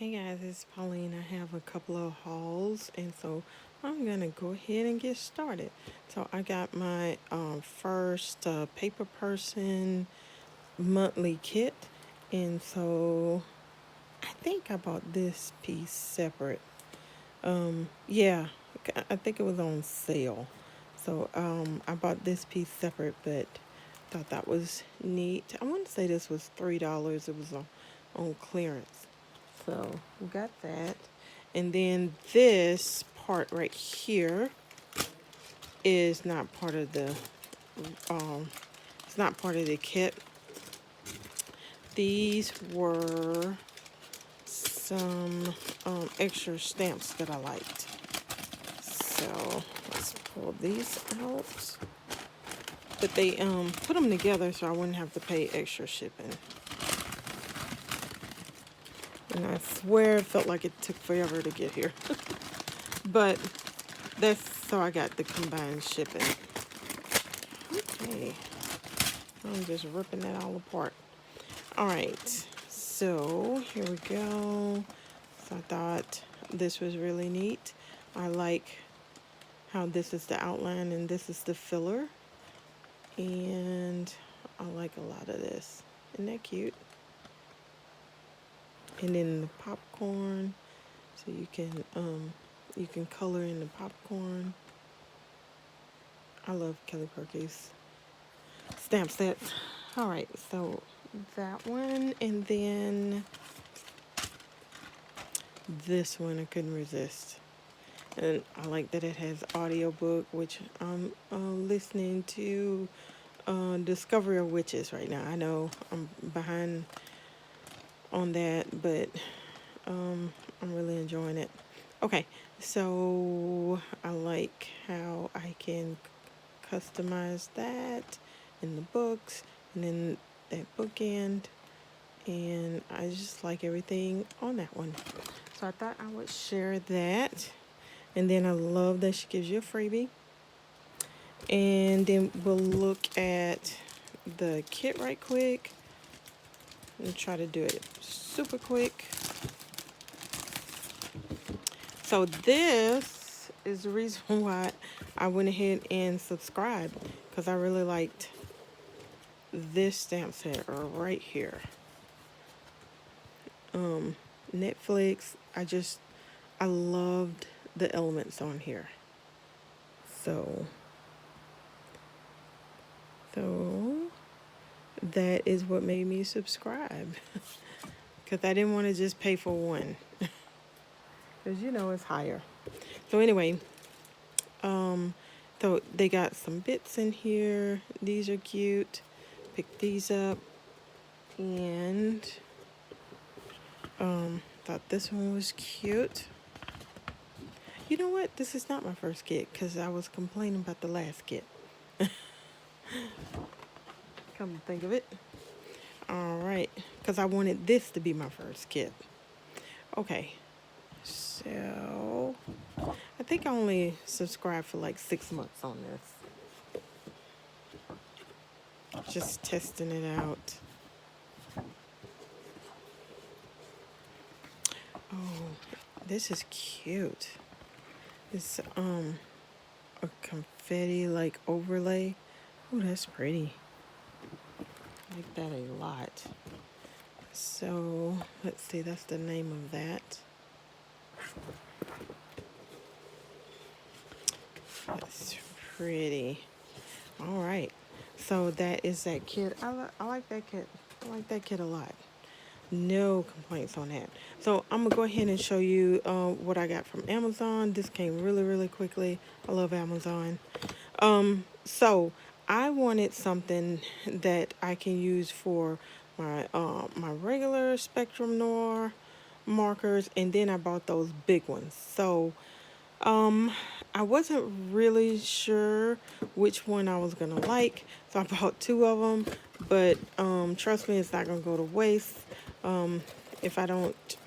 Hey guys, it's Pauline. I have a couple of hauls, and so I'm gonna go ahead and get started. So I got my first Paper Person monthly kit, and so I think I bought this piece separate. Yeah, I think it was on sale. So I bought this piece separate, but thought that was neat. I want to say this was $3. It was on clearance. So we got that. And then this part right here is not part of the um it's not part of the kit. These were some extra stamps that I liked. So let's pull these out. But they put them together so I wouldn't have to pay extra shipping. And I swear it felt like it took forever to get here. But that's so I got the combined shipping. Okay. I'm just ripping that all apart. All right. So here we go. So I thought this was really neat. I like how this is the outline and this is the filler. And I like a lot of this. Isn't that cute? And then the popcorn. So you can color in the popcorn. I love Kelly Perkins stamp sets. All right, so that one, and then this one I couldn't resist. And I like that it has audiobook, which I'm listening to Discovery of Witches right now. I know I'm behind on that, but I'm really enjoying it. Okay, so I like how I can customize that in the books and then that bookend, and I just like everything on that one. So I thought I would share that. And then I love that she gives you a freebie. And then we'll look at the kit right quick and try to do it super quick. So this is the reason why I went ahead and subscribed, because I really liked this stamp set right here. Netflix, I loved the elements on here. So that is what made me subscribe. Because I didn't want to just pay for one. Because it's higher. So anyway, so they got some bits in here. These are cute. Pick these up. And thought this one was cute. You know what? This is not my first kit, because I was complaining about the last kit. Come to think of it. All right, because I wanted this to be my first kit. Okay, so I think I only subscribed for like 6 months on this. Just testing it out. Oh, this is cute. It's a confetti like overlay. Oh, that's pretty. I like that a lot. So let's see, that's the name of that. That's pretty. All right, so that is that kit. I like that kit. I like that kit a lot. No complaints on that. So I'm gonna go ahead and show you what I got from Amazon. This came really quickly. I love Amazon. So I wanted something that I can use for my regular Spectrum Noir markers, and then I bought those big ones. So I wasn't really sure which one I was gonna like, so I bought two of them. But trust me, it's not gonna go to waste. If I don't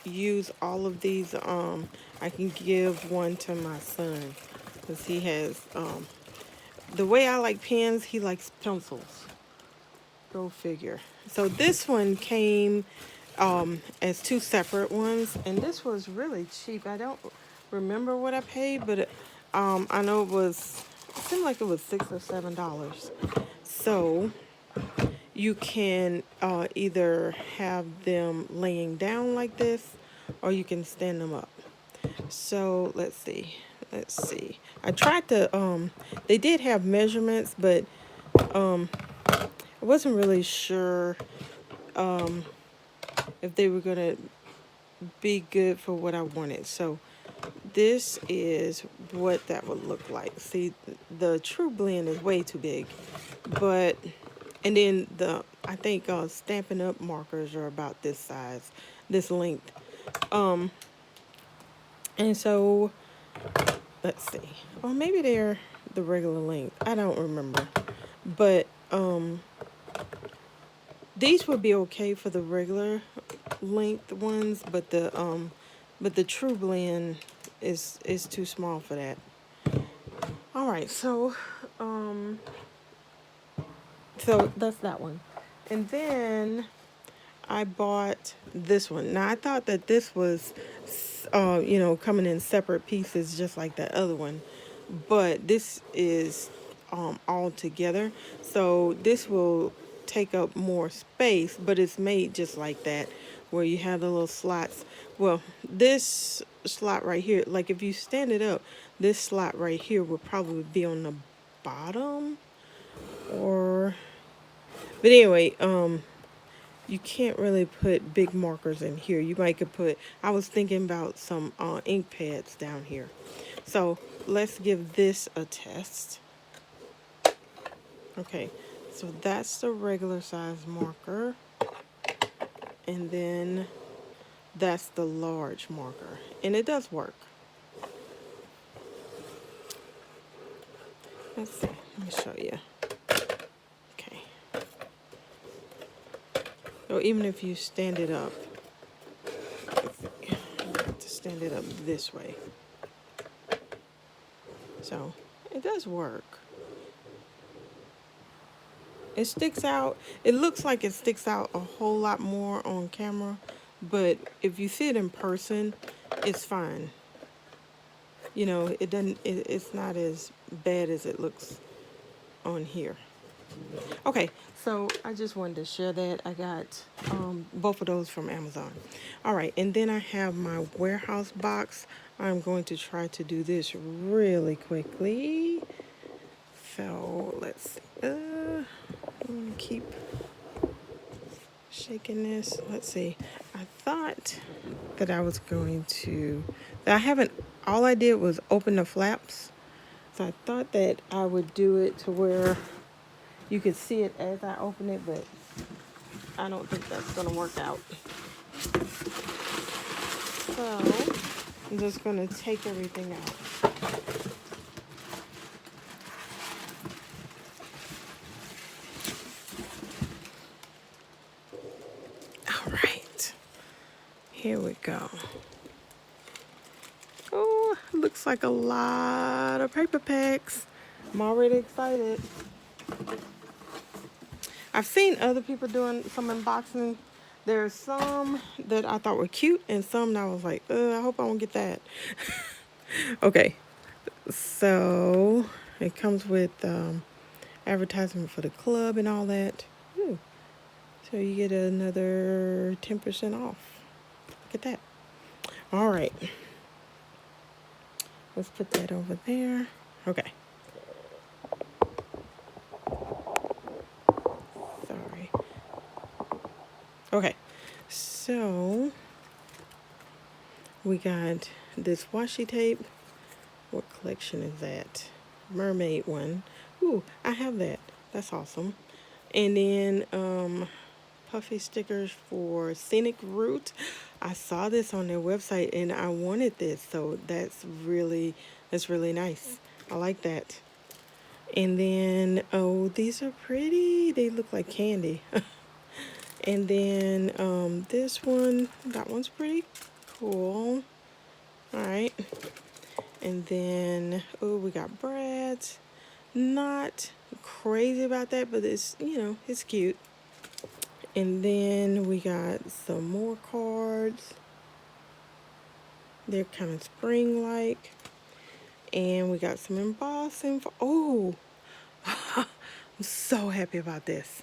use all of these, I can give one to my son, because he has the way I like pens, he likes pencils. Go figure. So this one came as two separate ones, and this was really cheap. I don't remember what I paid, but I know it seemed like it was $6 or $7. So you can either have them laying down like this, or you can stand them up. So let's see. Let's see. I tried to. They did have measurements, but I wasn't really sure if they were gonna be good for what I wanted. So this is what that would look like. See, the True Blend is way too big, but and then I think Stampin' Up markers are about this size, this length. And so let's see. Or maybe they're the regular length. I don't remember, but these would be okay for the regular length ones, but the True Blend is too small for that. All right, so that's that one. And then I bought this one. Now I thought that this was coming in separate pieces just like that other one, but this is all together. So this will take up more space, but it's made just like that, where you have the little slots. Well, this slot right here, like if you stand it up, this slot right here would probably be on the bottom, or but anyway, you can't really put big markers in here. You might could put, I was thinking about some ink pads down here. So let's give this a test. Okay, so that's the regular size marker. And then that's the large marker. And it does work. Let's see, let me show you. Okay. So even if you stand it up, you have to stand it up this way. So it does work. It sticks out. It looks like it sticks out a whole lot more on camera, but if you see it in person, it's fine. You know, it doesn't. It's not as bad as it looks on here. Okay, so I just wanted to share that. I got both of those from Amazon. All right, and then I have my warehouse box. I'm going to try to do this really quickly. So let's see. I'm gonna keep shaking this. Let's see. I thought that I was going to. I haven't. All I did was open the flaps. So I thought that I would do it to where you could see it as I open it, but I don't think that's gonna work out. So I'm just gonna take everything out. All right, here we go. Oh, looks like a lot of paper packs. I'm already excited. I've seen other people doing some unboxing. There's some that I thought were cute and some that I was like, I hope I won't get that. Okay, so it comes with advertisement for the club and all that. Ooh. So you get another 10% off. Look at that. All right. Let's put that over there. Okay. Sorry. Okay. So we got this washi tape. What collection is that? Mermaid one. Ooh, I have that. That's awesome. And then puffy stickers for Scenic Route. I saw this on their website and I wanted this, so that's really nice. I like that. And then these are pretty. They look like candy. And then this one, that one's pretty cool. All right. And then we got Brad's. Not crazy about that, but it's it's cute. And then we got some more cards. They're kind of spring-like. And we got some embossing. Oh, I'm so happy about this.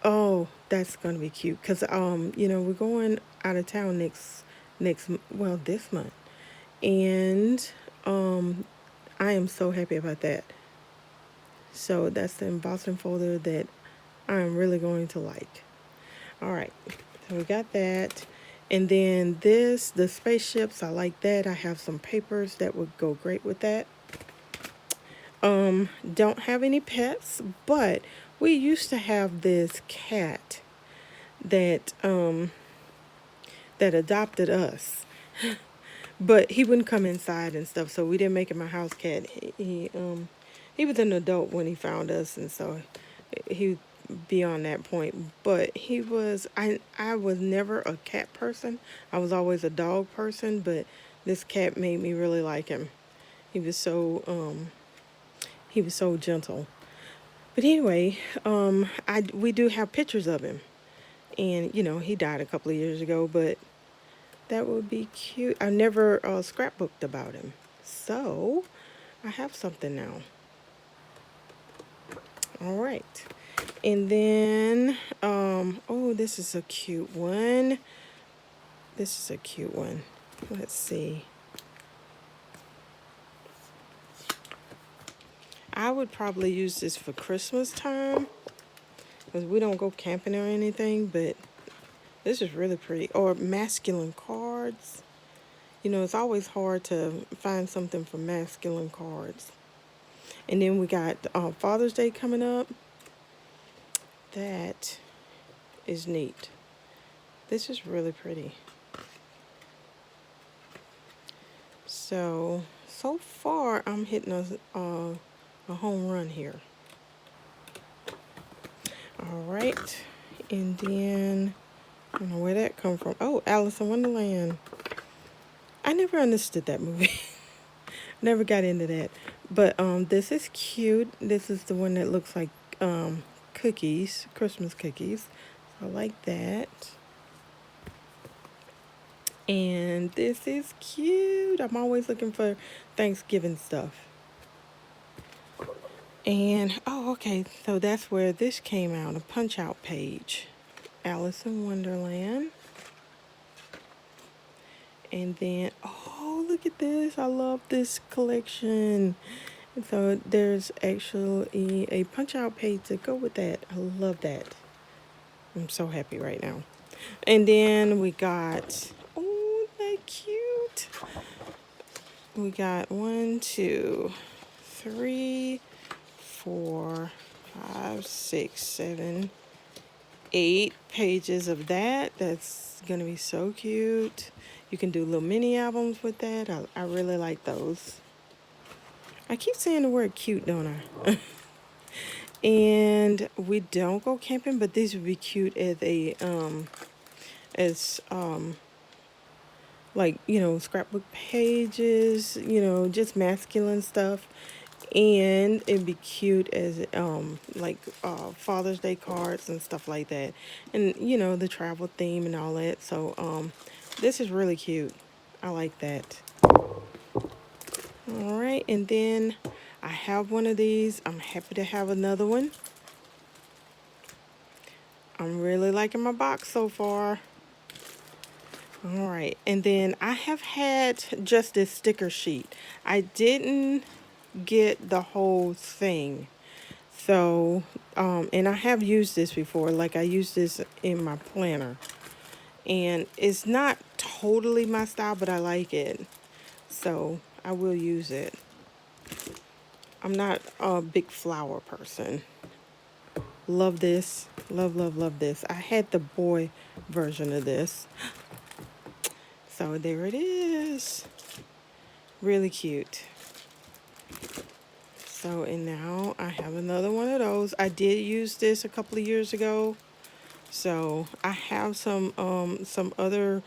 Oh, that's gonna be cute. Cause we're going out of town well, this month. And I am so happy about that. So that's the embossing folder that I'm really going to like. All right, so we got that. And then the spaceships, I like that. I have some papers that would go great with that. Don't have any pets, but we used to have this cat that that adopted us. But he wouldn't come inside and stuff, so we didn't make him a house cat. He was an adult when he found us, and so he beyond that point. But I was never a cat person. I was always a dog person, but this cat made me really like him. He was so he was so gentle. But anyway, I we do have pictures of him, and he died a couple of years ago, but that would be cute. I never scrapbooked about him, so I have something now. All right. And then, oh, this is a cute one. This is a cute one. Let's see. I would probably use this for Christmas time because we don't go camping or anything, but this is really pretty. Or masculine cards. It's always hard to find something for masculine cards. And then we got Father's Day coming up. That is neat. This is really pretty. So far I'm hitting a home run here. All right, and then I don't know where that come from. Oh, Alice in Wonderland. I never understood that movie. Never got into that. But this is cute. This is the one that looks like cookies, Christmas cookies. I like that. And this is cute. I'm always looking for Thanksgiving stuff. And, oh, okay, so that's where this came out, a punch-out page. Alice in Wonderland. And then, oh, look at this. I love this collection. And so there's actually a punch-out page to go with that. I love that. I'm so happy right now. And then we got, oh, that cute. We got 1, 2, 3, 4, 5, 6, 7, 8 pages of that. That's gonna be so cute. You can do little mini albums with that. I really like those. I keep saying the word cute, don't I? And we don't go camping, but these would be cute as like, scrapbook pages, just masculine stuff. And it'd be cute as like Father's Day cards and stuff like that. And the travel theme and all that. So this is really cute. I like that. All right, and then I have one of these. I'm happy to have another one. I'm really liking my box so far. All right, and then I have had just this sticker sheet. I didn't get the whole thing. So, and I have used this before. Like I used this in my planner. And it's not totally my style, but I like it. So I will use it. I'm not a big flower person. Love this. Love, love, love this. I had the boy version of this. So there it is. Really cute. So, and now I have another one of those. I did use this a couple of years ago. So I have some other,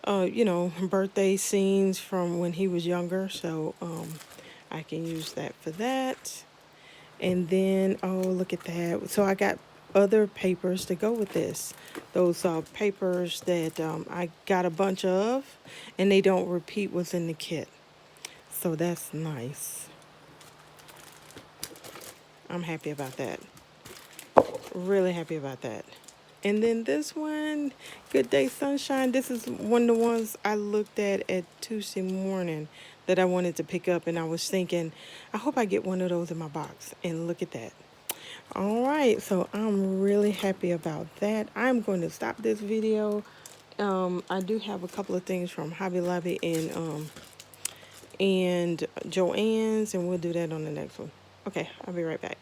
birthday scenes from when he was younger. So I can use that for that. And then, oh, look at that. So I got other papers to go with this. Those papers that I got a bunch of, and they don't repeat what's in the kit. So that's nice. I'm happy about that. Really happy about that. And then this one, Good Day Sunshine. This is one of the ones I looked at Tuesday morning that I wanted to pick up, and I was thinking, I hope I get one of those in my box. And look at that. All right, so I'm really happy about that. I'm going to stop this video. I do have a couple of things from Hobby Lobby and Joann's, and we'll do that on the next one. Okay, I'll be right back.